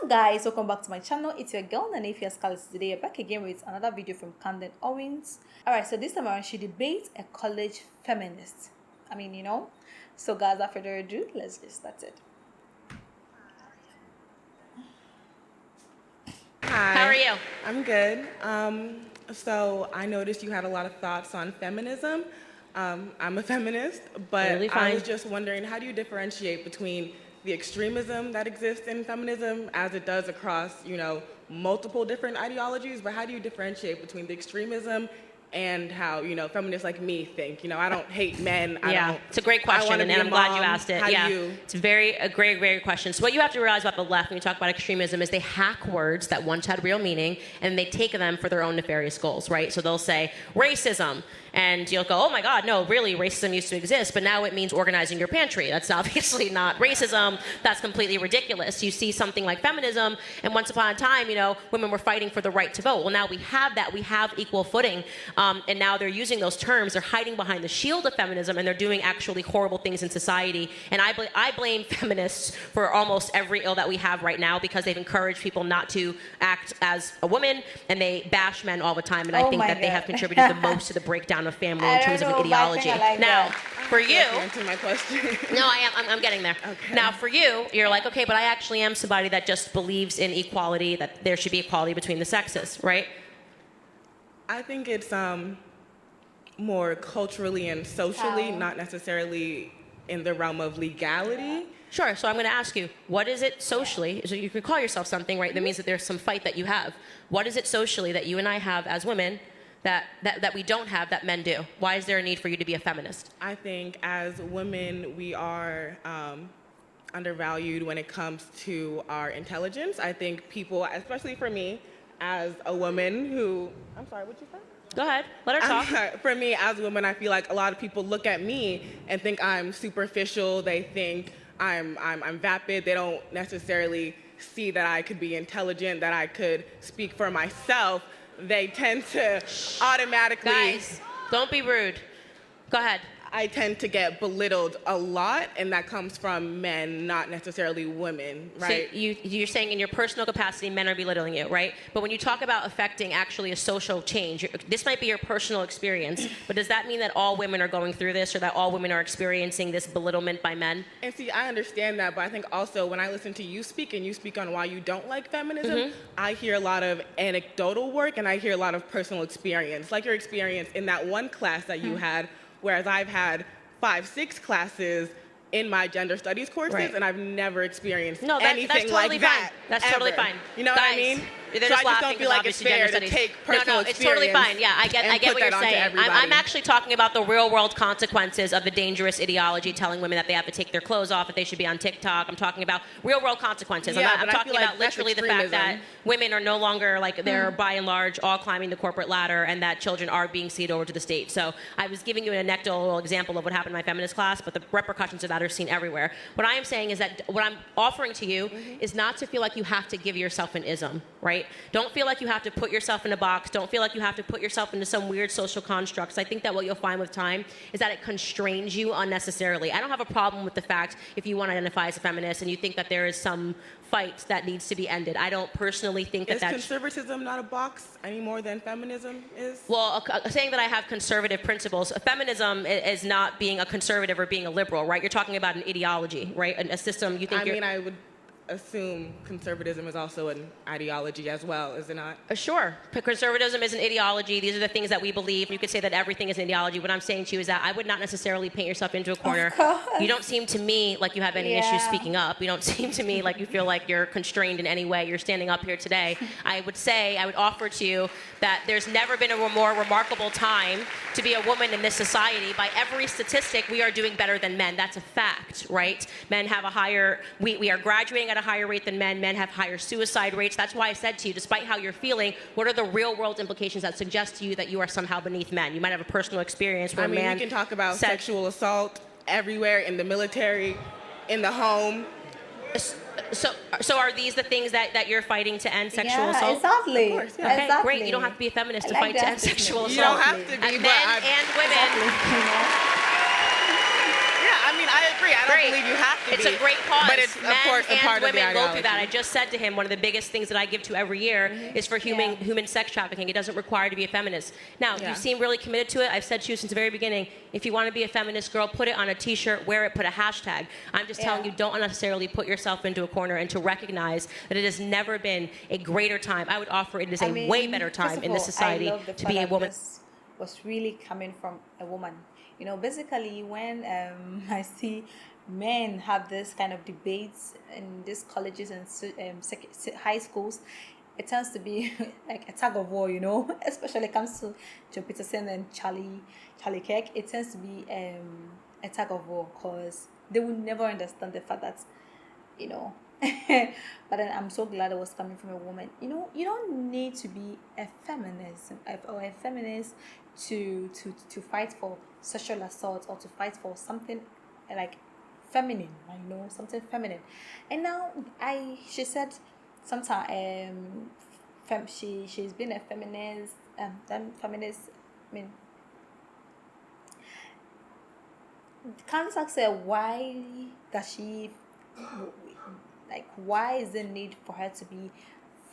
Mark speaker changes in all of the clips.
Speaker 1: Guys, welcome back to my channel. It's your girl Nanefia Scarlett. Today you're back again with another video from Candace Owens. Alright, so this time around she debates a college feminist. So guys, without further ado, let's get started.
Speaker 2: Hi.
Speaker 3: How are you?
Speaker 2: I'm good. So I noticed you had a lot of thoughts on feminism. I'm a feminist, but
Speaker 3: Totally fine.
Speaker 2: I was just wondering, how do you differentiate between the extremism that exists in feminism as it does across, multiple different ideologies, but how do you differentiate between the extremism and how, feminists like me think? I don't hate men.
Speaker 3: It's a great question, and I'm glad you asked it. It's a great question. So what you have to realize about the left when you talk about extremism is they hack words that once had real meaning, and they take them for their own nefarious goals, right? So they'll say racism, and you'll go, oh my God, no, really, racism used to exist, but now it means organizing your pantry. That's obviously not racism. That's completely ridiculous. You see something like feminism, and once upon a time, women were fighting for the right to vote. Well, now we have that. We have equal footing. And now they're using those terms. They're hiding behind the shield of feminism, and they're doing actually horrible things in society. And I blame feminists for almost every ill that we have right now because they've encouraged people not to act as a woman, and they bash men all the time. And I think that they have contributed the most to the breakdown of family in terms of an ideology. Now, for you,
Speaker 2: answer my question.
Speaker 3: no, I'm getting there.
Speaker 2: Okay.
Speaker 3: Now, for you, you're like, okay, but I actually am somebody that just believes in equality, that there should be equality between the sexes, right?
Speaker 2: I think it's more culturally and socially, not necessarily in the realm of legality.
Speaker 3: Sure, so I'm going to ask you, what is it socially, so you could call yourself something, right? That means that there's some fight that you have. What is it socially that you and I have as women that we don't have that men do? Why is there a need for you to be a feminist?
Speaker 2: I think as women, we are undervalued when it comes to our intelligence. I think people, especially for me, as a woman who, I'm sorry, what'd you say?
Speaker 3: Go ahead, let her talk.
Speaker 2: For me, as a woman, I feel like a lot of people look at me and think I'm superficial. They think I'm vapid. They don't necessarily see that I could be intelligent, that I could speak for myself. They tend to automatically...
Speaker 3: Guys, don't be rude. Go ahead.
Speaker 2: I tend to get belittled a lot, and that comes from men, not necessarily women, right?
Speaker 3: So you're saying in your personal capacity, men are belittling you, right? But when you talk about affecting actually a social change, this might be your personal experience, but does that mean that all women are going through this, or that all women are experiencing this belittlement by men?
Speaker 2: And see, I understand that, but I think also when I listen to you speak, and you speak on why you don't like feminism, I hear a lot of anecdotal work, and I hear a lot of personal experience, like your experience in that one class that you had, whereas I've had 5-6 classes in my gender studies courses, and I've never experienced anything
Speaker 3: that's totally
Speaker 2: like that.
Speaker 3: That's totally fine.
Speaker 2: You know what I mean?
Speaker 3: They're
Speaker 2: so
Speaker 3: just
Speaker 2: I just don't feel like it's fair to take personal
Speaker 3: it's totally fine. Yeah, I get what you're saying. I'm actually talking about the real world consequences of the dangerous ideology telling women that they have to take their clothes off, that they should be on TikTok. I'm talking about real world consequences.
Speaker 2: Yeah,
Speaker 3: I'm talking about literally the fact that women are no longer, they're by and large all climbing the corporate ladder, and that children are being ceded over to the state. So I was giving you an anecdotal example of what happened in my feminist class, but the repercussions of that are seen everywhere. What I am saying is that what I'm offering to you is not to feel like you have to give yourself an ism, right? Don't feel like you have to put yourself in a box. Don't feel like you have to put yourself into some weird social constructs. I think that what you'll find with time is that it constrains you unnecessarily. I don't have a problem with the fact if you want to identify as a feminist and you think that there is some fight that needs to be ended. I don't personally think that
Speaker 2: that's... Is conservatism not a box any more than feminism is?
Speaker 3: Well, saying that I have conservative principles, feminism is not being a conservative or being a liberal, right? You're talking about an ideology, right? A system you think
Speaker 2: I would assume conservatism is also an ideology as well, is it not?
Speaker 3: Sure. Conservatism is an ideology. These are the things that we believe. You could say that everything is an ideology. What I'm saying to you is that I would not necessarily paint yourself into a corner. You don't seem to me like you have any issues speaking up. You don't seem to me like you feel like you're constrained in any way. You're standing up here today. I would offer to you that there's never been a more remarkable time to be a woman in this society. By every statistic, we are doing better than men. That's a fact, right? Men have a higher, we are graduating at a higher rate than men. Men have higher suicide rates. That's why I said to you, despite how you're feeling, what are the real world implications that suggest to you that you are somehow beneath men? You might have a personal experience where a man...
Speaker 2: we can talk about sexual assault everywhere, in the military, in the home.
Speaker 3: So are these the things that you're fighting to end sexual assault?
Speaker 1: Exactly.
Speaker 2: Of course, yeah.
Speaker 3: Okay,
Speaker 1: exactly.
Speaker 3: great. You don't have to be a feminist to fight to end sexual assault.
Speaker 2: You don't have to be,
Speaker 3: Men and women.
Speaker 2: Yeah, I I agree. I don't believe you have to
Speaker 3: It's a great cause.
Speaker 2: But it's, of course, a part of the ideology.
Speaker 3: Men and women go through that. I just said to him, one of the biggest things that I give to every year is for human sex trafficking. It doesn't require to be a feminist. Now, you seem really committed to it. I've said to you since the very beginning, if you want to be a feminist girl, put it on a T-shirt, wear it, put a hashtag. I'm just telling you, don't unnecessarily put yourself into a corner, and to recognize that it has never been a greater time. I would offer it is a way better time in this society to be a woman.
Speaker 1: Was really coming from a woman. You know, basically when I see men have this kind of debates in these colleges and high schools, it tends to be like a tug of war, you know, especially when it comes to Joe Peterson and Charlie Kirk. It tends to be a tug of war because they will never understand the fact that, you know, but then I'm so glad it was coming from a woman. You know, you don't need to be a feminist or a feminist to fight for sexual assault or to fight for something like feminine, you know, something feminine. And now she said sometime she's been a feminist, feminist. I mean, Candace asked her why does she, like, why is the need for her to be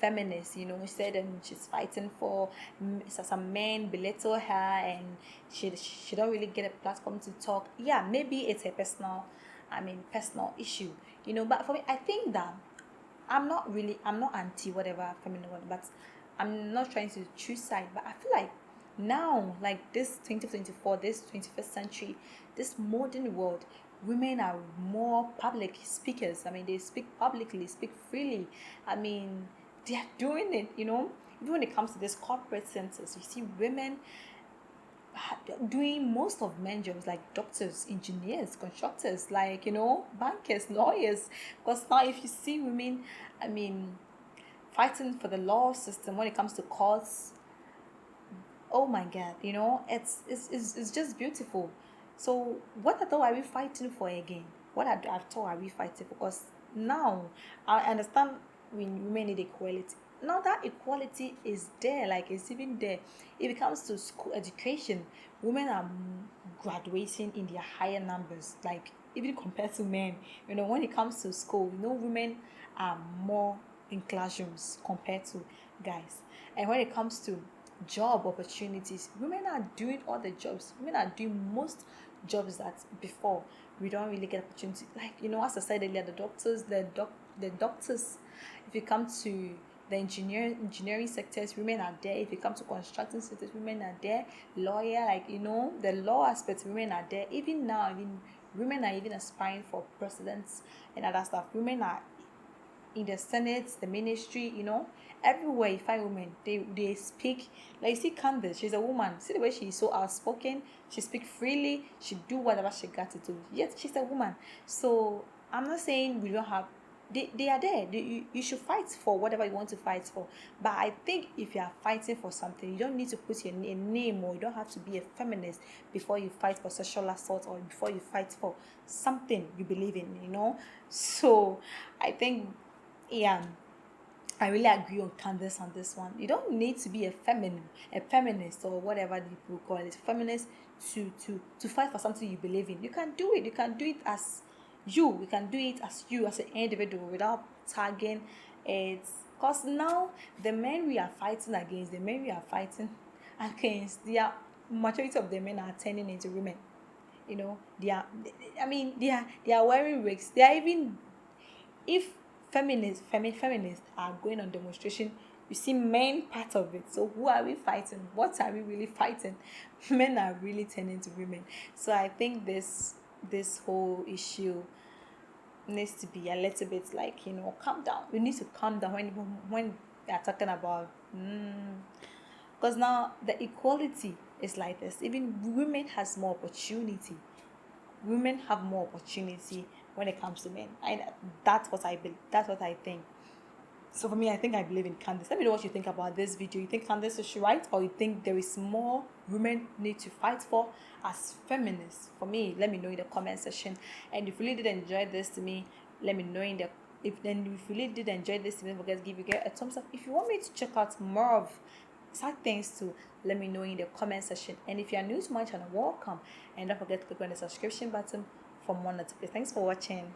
Speaker 1: feminist? You know, she said she's fighting for some men belittle her and she don't really get a platform to talk. Yeah, maybe it's a personal issue, you know. But for me, I think that I'm not anti whatever feminine, but I'm not trying to choose side. But I feel like now, like this 2024, this 21st century, this modern world, women are more public speakers. I mean, they speak publicly, speak freely. I mean, they are doing it, you know. Even when it comes to these corporate centers, you see women doing most of men jobs, like doctors, engineers, constructors, like, you know, bankers, lawyers. Because now if you see women, I mean, fighting for the law system when it comes to courts, oh my God, you know, it's just beautiful. So what at all are we fighting for again? What at all are we fighting for? Because now I understand women need equality. Now that equality is there, like it's even there. If it comes to school education, women are graduating in their higher numbers, like even compared to men. You know, when it comes to school, you know, women are more in classrooms compared to guys. And when it comes to job opportunities, women are doing all the jobs. Women are doing most jobs that before we don't really get opportunity. Like, you know, as I said earlier, the doctors, if you come to the engineering sectors, women are there. If you come to construction sectors, women are there. Lawyer, like, you know, the law aspects, women are there. Even now, women are even aspiring for presidents and other stuff. Women are in the Senate, the ministry, you know, everywhere you find women, they speak. Like, you see Candace, she's a woman. See the way she is so outspoken. She speaks freely. She do whatever she got to do. Yet she's a woman. So I'm not saying we don't have. They are there. You should fight for whatever you want to fight for. But I think if you are fighting for something, you don't need to put your name, or you don't have to be a feminist before you fight for sexual assault or before you fight for something you believe in, you know. So I think, yeah, I really agree on Candace on this one. You don't need to be a feminist or whatever people call it, feminist to fight for something you believe in. You can do it. You can do it as you. You can do it as you, as an individual, without tagging it. Because now the men we are fighting against, the majority of the men are turning into women. You know, they are wearing wigs. They are even, if feminists are going on demonstration, you see men part of it. So who are we fighting? What are we really fighting? Men are really turning to women. So I think this whole issue needs to be a little bit like, you know, calm down. We need to calm down when we are talking about because now the equality is like this. Even women has more opportunity. Women have more opportunity when it comes to men. That's what I believe. That's what I think. So for me, I think I believe in Candace. Let me know what you think about this video. You think Candace is right, or you think there is more women need to fight for as feminists? For me, let me know in the comment section. And if you really did enjoy this to me, let me know in the if you really did enjoy this, don't forget to give a thumbs up. If you want me to check out more of sad things too, let me know in the comment section. And if you are new to my channel, welcome. And don't forget to click on the subscription button from one or two. Thanks for watching.